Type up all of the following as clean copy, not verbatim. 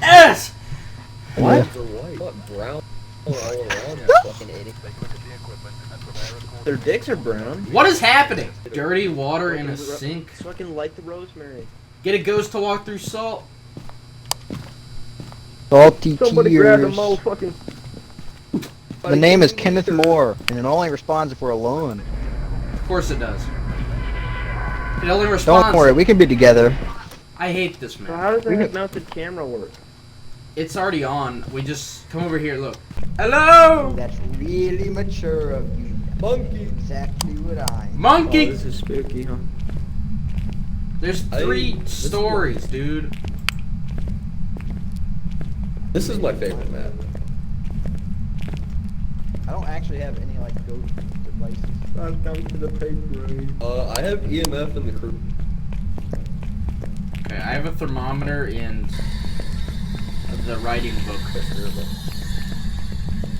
S! What? What, brown all around that fucking idiot. Their dicks are brown. What is happening? Dirty water in a sink. Fucking light the rosemary. Get a ghost to walk through salt. Salty Somebody grab the tears. motherfucking... The name is Kenneth Moore, and it only responds if we're alone. Of course it does. It only responds. Don't worry, we can be together. I hate this So man. how does the head-mounted camera work? It's already on. We just come over here. Look. Hello, That's really mature of you. Monkey! Exactly what I am. monkey. Oh, this is spooky, huh? There's 3 stories, dude. This is my favorite map. I don't actually have any like ghost devices. Welcome to the paper. I have EMF in the crew. Okay, I have a thermometer in the writing book.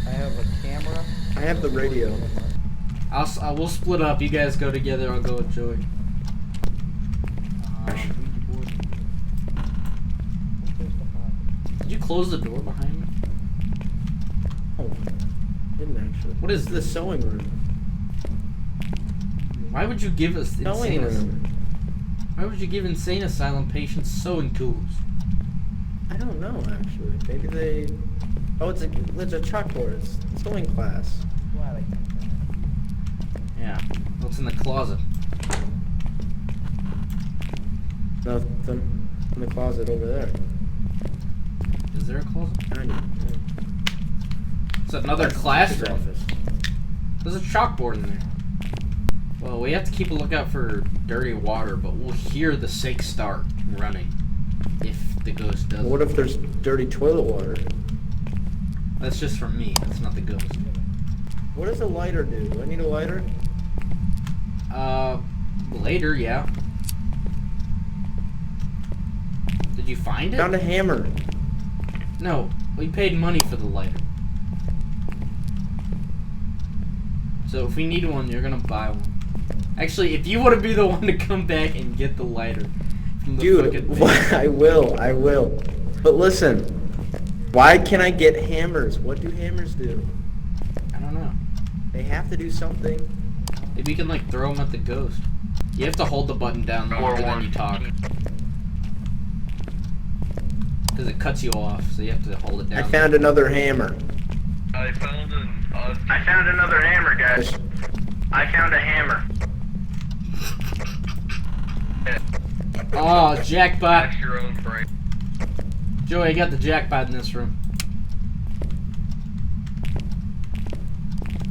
I have a camera. I have the radio. We'll split up. You guys go together. I'll go with Joey. Did you close the door behind me? Oh, didn't actually. What is The this? sewing room. Why would you give us Sewing insane? room. Why would you give insane asylum patients sewing tools? I don't know, actually. Maybe they... Oh, it's a chalkboard. It's a sewing class. Yeah. What's in the closet? Nothing in the closet over there. Is there a closet? Kind of. It's another classroom. There's a chalkboard in there. Well, we have to keep a lookout for dirty water, but we'll hear the sink start running if the ghost does. What if there's dirty toilet water? That's just for me. That's not the ghost. What does a lighter do? Do I need a lighter? Later, yeah. Did you find it? Found a hammer. No, we paid money for the lighter. So if we need one, you're gonna buy one. Actually, if you want to be the one to come back and get the lighter from the Dude, fucking I will. But listen, why can't I get hammers? What do hammers do? I don't know. They have to do something. Maybe you can like throw them at the ghost. You have to hold the button down longer than you talk. Because it cuts you off, so you have to hold it down. I found another hammer. I found another hammer, guys. I found a hammer. Oh, jackpot. That's your own brain. Joey, I got the jackpot in this room.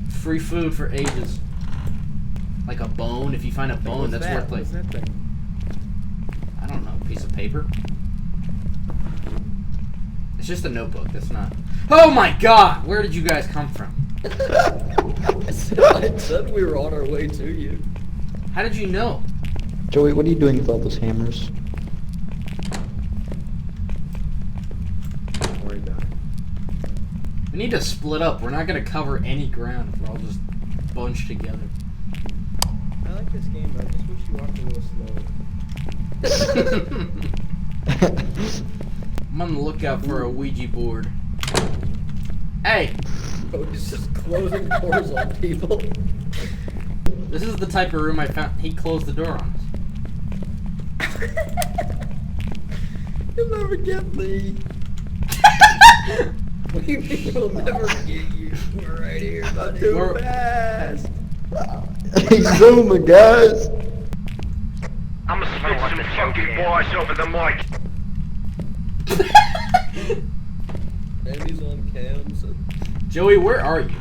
Free food for ages. Like a bone. If you find a bone, that's worth like... What's that thing? I don't know, a piece of paper? It's just a notebook, that's not... Oh my god! Where did you guys come from? I said we were on our way to you. How did you know? Joey, what are you doing with all those hammers? Don't worry about it. We need to split up. We're not gonna cover any ground if we're all just bunched together. I like this game, but I just wish you walked a little slower. I'm on the lookout for a Ouija board. Hey! Oh, he's just closing doors on people. This is the type of room I found. He closed the door on us. You'll never get me. What do you mean we'll never get you? We're right here, buddy. Too fast. He's zooming, guys. I'ma spit some funky boys over the mic. And he's on cam, so... Joey, where are you?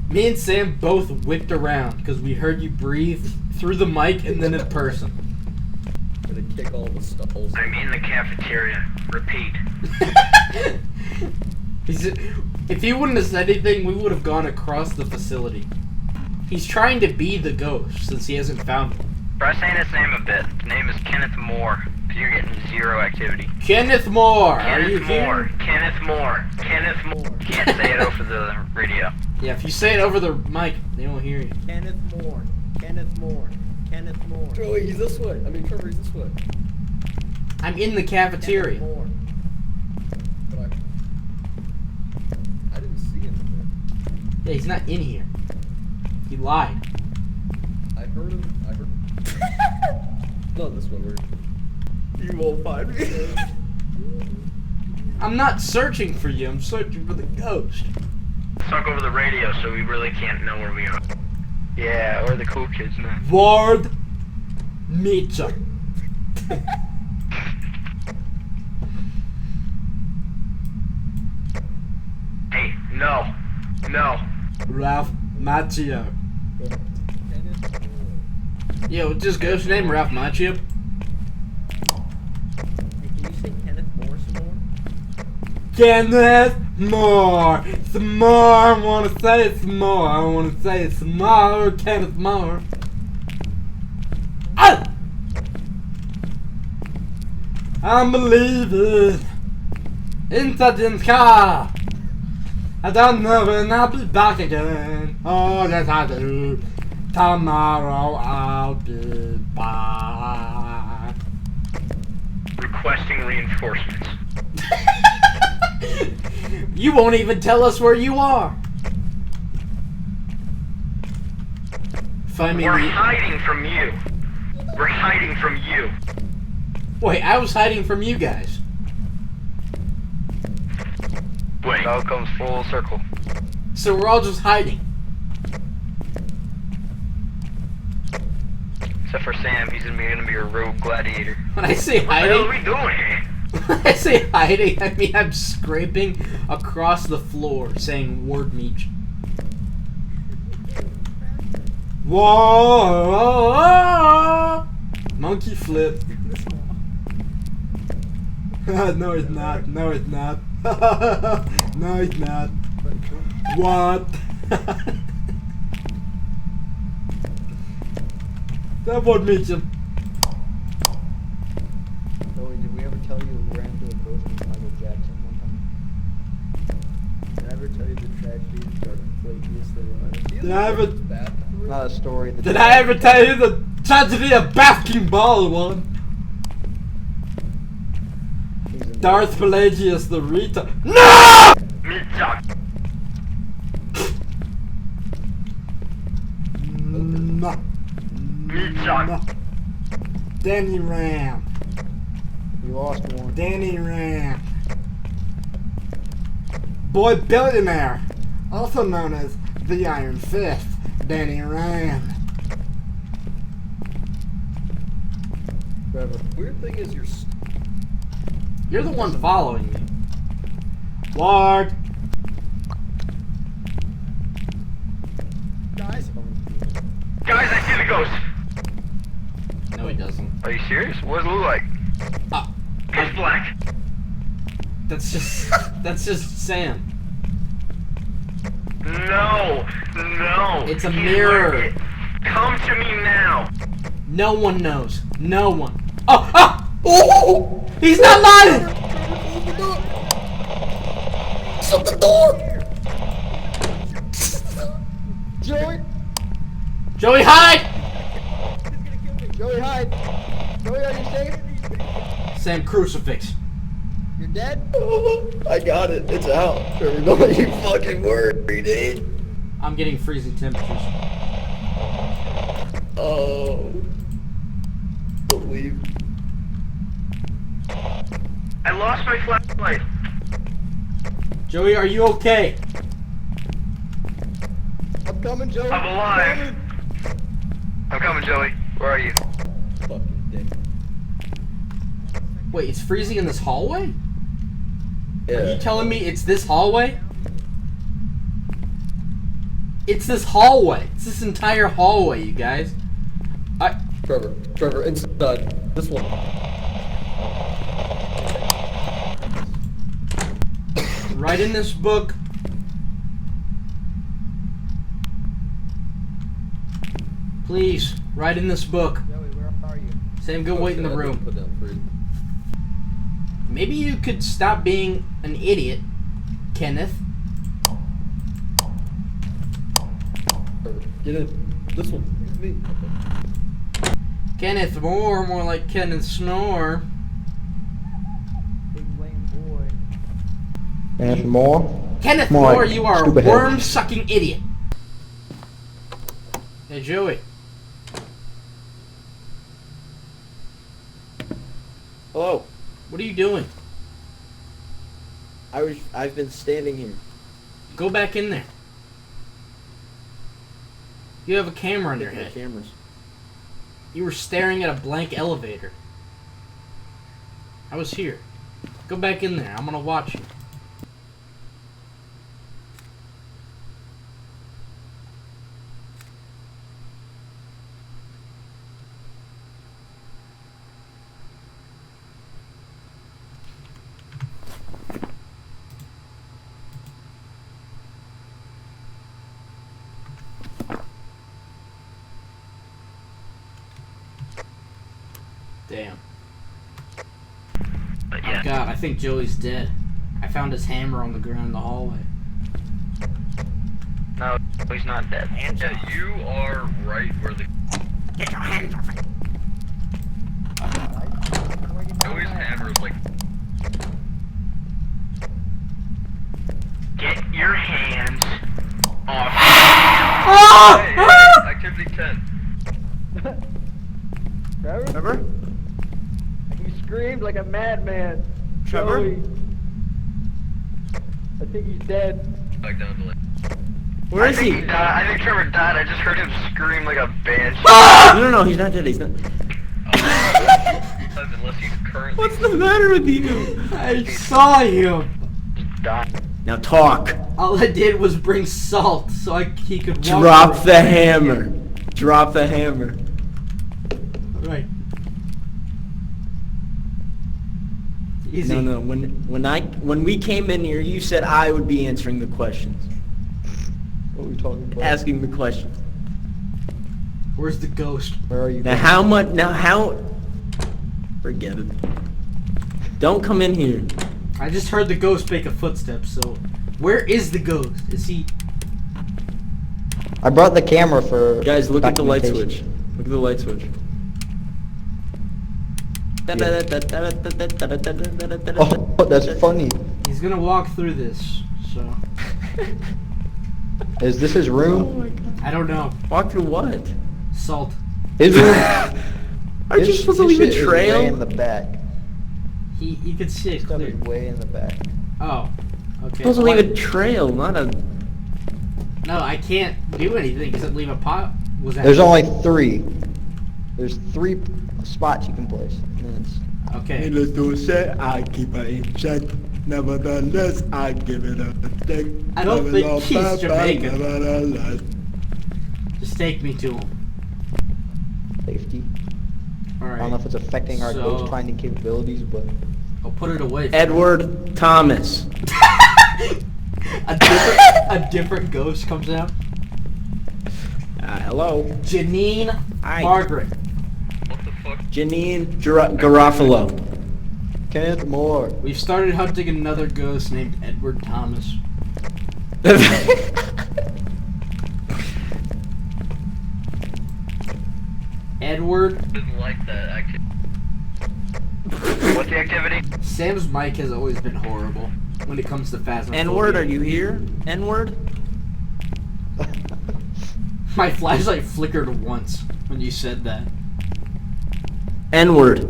Me and Sam both whipped around because we heard you breathe through the mic and then in person. Gonna kick all the stalls. I'm in the cafeteria. Repeat. If he wouldn't have said anything, we would have gone across the facility. He's trying to be the ghost since he hasn't found one. Try saying his name a bit. His name is Kenneth Moore. You're getting zero activity. Kenneth Moore, are you Kenneth here? Moore. Kenneth Moore. Kenneth Moore. Can't say it over the radio. Yeah, if you say it over the mic, they won't hear you. Kenneth Moore. Kenneth Moore. Kenneth Moore. Joey, he's this way. I mean, Trevor, he's this way. I'm in the Kenneth cafeteria. Moore. But I didn't see him there. Yeah, he's not in here. He lied. I heard him. Not this one. You won't find me. I'm not searching for you. I'm searching for the ghost. Talk over the radio, so we really can't know where we are. Yeah, we're the cool kids now. Ward Mitchell. Hey, no. No. Ralph Macchio. Yo, just ghost name Ralph Macchio. Hey, can you say Kenneth Moore some more? Kenneth Moore. Some more. I wanna say it some more. I wanna say it some more. Kenneth Moore. Ah! I'm believing inside the car. I don't know when I'll be back again. Oh, yes I do. Tomorrow I'll be back. Requesting reinforcements. You won't even tell us where you are. Find me. We're hiding from you. We're hiding from you. Wait, I was hiding from you guys. Wait. It all comes full circle. So we're all just hiding. Except for Sam, he's gonna be a rogue gladiator. When I say What the hell are hiding, we doing here? when I say hiding, I mean I'm scraping across the floor saying word meat. Whoa! Monkey flip. No, it's not. No, it's not. No, it's not. What? That word means him. Joey, did we ever tell you we ran into a ghost with Michael Jackson one time? Did I ever tell you the tragedy of starting flakiest the Did I ever? Not a story. Did I ever tell you the tragedy of basketball one? Darth Pelagius the Rita. No! Meat talk. No. Meat talk. Danny Ram. You lost one. Danny Ram. Boy billionaire. Also known as the Iron Fist. Danny Ram. Trevor. Weird thing is You're the one following me. Ward. Guys, Guys, I see the ghost. No, he doesn't. Are you serious? What does it look like? It's black. That's just Sam. No. No. It's a He's mirror. lurking. Come to me now. No one knows. No one. Oh! Ah! Oh! He's not lying! Shut the door! Joey! Joey, hide! Joey, hide! Joey, are you safe? Sam, crucifix. You're dead? I got it. It's out. Trevor, don't you fucking worry, dude. I'm getting freezing temperatures. Oh. Believe. I lost my flashlight. Joey, are you okay? I'm coming, Joey. I'm alive. I'm coming, Joey. Where are you? Fucking dick. Wait, it's freezing in this hallway? Are Yeah. you telling me it's this hallway? It's this hallway. It's this entire hallway, you guys. Trevor, inside. This one. Right in this book. Please, right in this book. Joey, where are you? Sam, go wait in the Okay, I room. didn't put down freeze. Maybe you could stop being an idiot, Kenneth. Trevor, get in. This one. me. Kenneth Moore, more like Kenneth Snore. Big lame boy. And more? Kenneth More Moore, like you are a stupid head. worm-sucking idiot. Hey, Joey. Hello. What are you doing? I've been standing here. Go back in there. You have a camera on your head. Cameras. You were staring at a blank elevator. I was here. Go back in there. I'm gonna watch you. Damn. But Oh yeah. God, I think Joey's dead. I found his hammer on the ground in the hallway. No, he's not dead. Yeah, you are right where the Joey's hammer is like. Get your hands off. Hey, hey, activity 10. Trevor? Trevor? He screamed like a madman. Trevor? Joey. I think he's dead. Back down to like. Where is he? I think Trevor died. I just heard him scream like a banshee. No, he's not dead. He's not. Unless he's currently. What's the matter with you? I saw him. Just died. Now talk. All I did was bring salt so he could walk Drop through. the hammer. Drop the hammer. Right. Easy. No. When we came in here, you said I would be answering the questions, What are we talking about? asking the questions. Where's the ghost? Where are you? Now how much? Now how? Forget it. Don't come in here. I just heard the ghost make a footstep, so where is the ghost? Is he... I brought the camera for. Guys, look at the light documentation. switch. Look at the light switch. Oh, that's funny. He's gonna walk through this, so... Is this his room? I don't know. Walk through what? Salt. His room. Are you supposed to leave shit a is trail? way in the back. You can see it Stuff clear. is way in the back. Oh. Okay. Supposed to What? leave a trail, not a. No, I can't do anything except leave a pot. Was that... There's only 3. There's 3 spots you can place. And it's- Okay. Needless to say, I keep it in check. Nevertheless, I give it a check. I don't think he's Jamaican. Just take me to him. Safety. I don't know Alright. if it's affecting our So- ghost finding capabilities, but I'll put it away. Edward Thomas. a different ghost comes out. Hello. Janine Hi. Margaret. What the fuck? Janine Garofalo. Kenneth Moore. We've started hunting another ghost named Edward Thomas. Edward. Didn't like that activity. What's the activity? Sam's mic has always been horrible when it comes to Phasmophobia. N-word, are you here? N-word? My flashlight flickered once when you said that. N-word.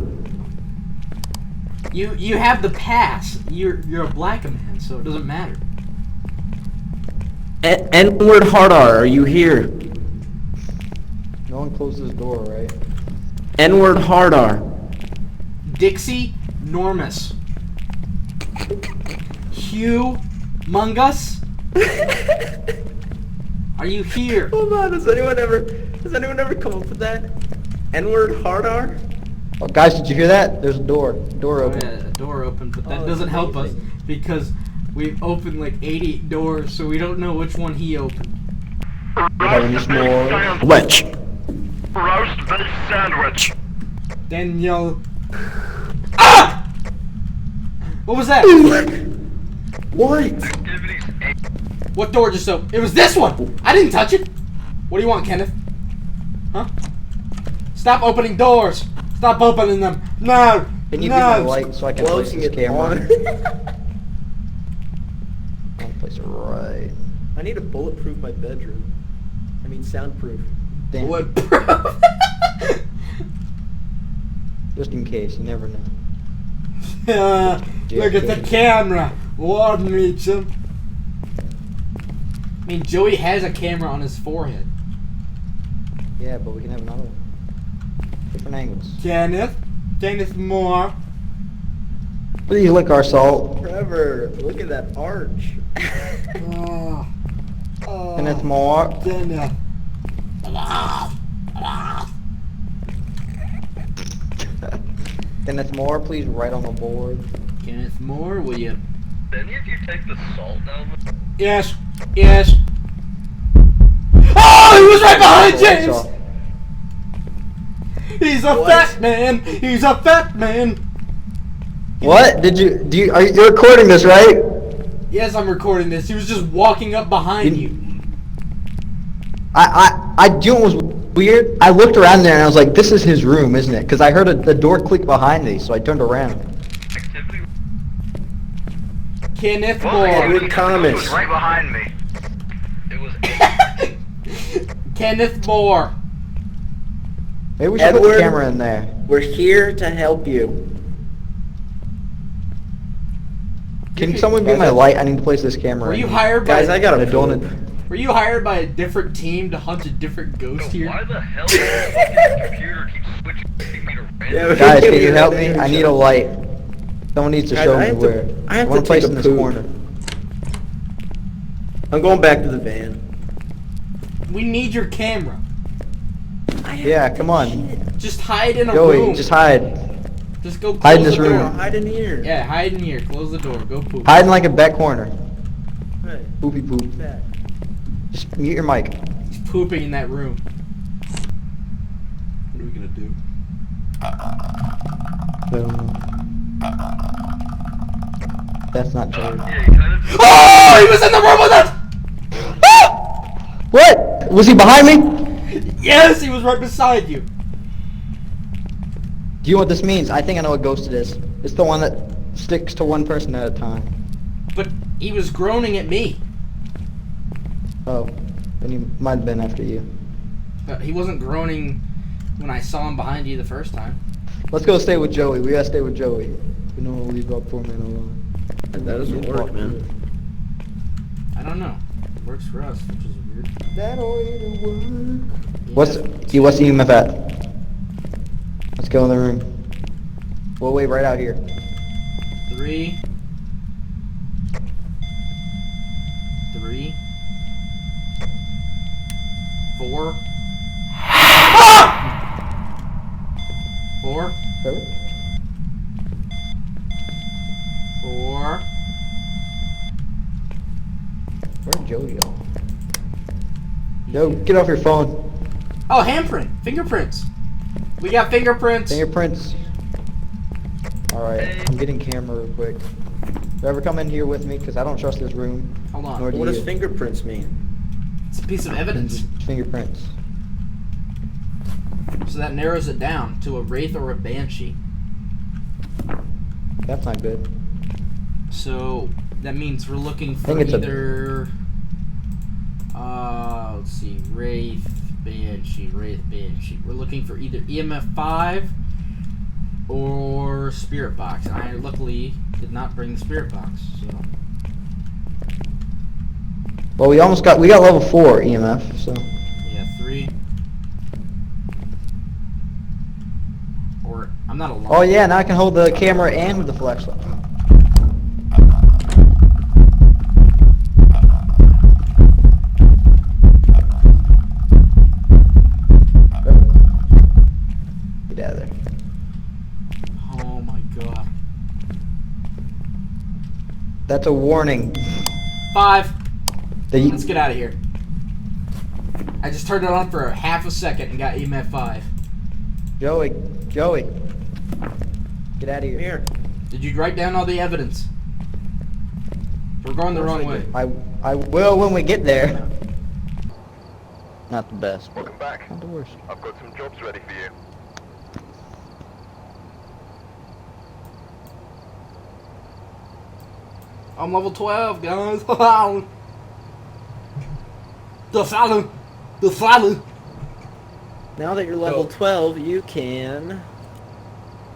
You have the pass. You're a black man, so it doesn't matter. N-word Hardar, are you here? No one closed this door, right? N-word Hardar. Dixie Normus. Hugh Mungus. Are you here? Hold on, does anyone ever come up with that? N-word Hardar? Oh, guys, did you hear that? There's a door. Door Oh, open. yeah, a door open, but that Oh, doesn't it's help us amazing. because we've opened like 80 doors, so we don't know which one he opened. We have any more? Wedge. Roast beef sandwich. Daniel. Ah! What was that? What? Activities 8. What door just opened? It was this one! I didn't touch it! What do you want, Kenneth? Huh? Stop opening doors! Stop opening them! No! Can you no! be my light so I can place Closing this it camera? on. I'll place it right. I need to bulletproof my bedroom. I mean soundproof. Damn. What? Just in case, you never know. Look at the camera. Warden reach him. I mean, Joey has a camera on his forehead. Yeah, but we can have another one. Different angles. Kenneth Moore. Please lick our salt. Trevor, look at that arch. Kenneth Moore. Kenneth. Kenneth Moore, please write on the board. Kenneth Moore, will you? Did any of you take the salt down there? Yes. Yes. Oh, he was right behind James. Salt. He's a What? fat man. He's a fat man. What? Are you recording this, right? Yes, I'm recording this. He was just walking up behind you. You know what was weird? I looked around there and I was like, this is his room, isn't it? Because I heard the door click behind me, so I turned around. Activity. Kenneth Well, Moore. activity comments. was right behind me. It was. Kenneth Moore. Maybe we should put Edward? the camera in there. We're here to help you. Can someone be my light? I need to place this camera Were in. you hired by? Guys, I got I a don't. poop. Were you hired by a different team to hunt a different ghost here? Why the hell does the fucking computer keep switching me to random? Yeah, Guys, can you help me? I need a light. Someone needs to Guys, show I me have to- where. I have want to to place take in a this poop. corner. I'm going back to the van. We need your camera. Yeah, come on. Just hide in a Joey, room. just hide. Just go. hide in close this the room. door. Hide in here. Yeah, hide in here. Close the door. Go poop. Hide in like a back corner. Hey, Poopy poop. back. Just mute your mic. He's pooping in that room. What are we gonna do? That's not Joey. Yeah, you kind of. Oh, he was in the room with us. What? Was he behind me? Yes, he was right beside you. Do you know what this means? I think I know what ghost it is. It's the one that sticks to one person at a time. But he was groaning at me. Oh, then he might have been after you. But he wasn't groaning when I saw him behind you the first time. Let's go stay with Joey. We gotta stay with Joey. We don't want to leave our poor man alone. That doesn't work, man. I don't know. It works for us, which is weird. That'll either work. Yeah. What's the EMF at? Let's go in the room. We'll wait right out here. 3. 4. 4. 4. Where'd Joey go? Yo, get off your phone. Oh, handprint. Fingerprints. We got fingerprints. Fingerprints. Alright, I'm getting camera real quick. Whoever come in here with me, because I don't trust this room. Hold on. Nor do What does you. fingerprints mean? It's a piece of evidence. Just fingerprints. So that narrows it down to a wraith or a banshee. That's not good. So that means we're looking for think it's a- either let's see, wraith, banshee. We're looking for either EMF 5 or spirit box. I luckily did not bring the spirit box, so Well, we got level 4 EMF, so. yeah, 3. Or I'm not alone. Oh yeah, now I can hold the camera and the flashlight. Get out of there. Oh my god. That's a warning. 5. That you- Let's get out of here. I just turned it on for a half a second and got EMF 5. Joey, get out of here. Here. Did you write down all the evidence? We're going the Of course wrong I way. did. I will when we get there. Not the best, but Welcome back. not the worst. I've got some jobs ready for you. I'm level 12, guys. the follow. Now that you're level Oh. 12, you can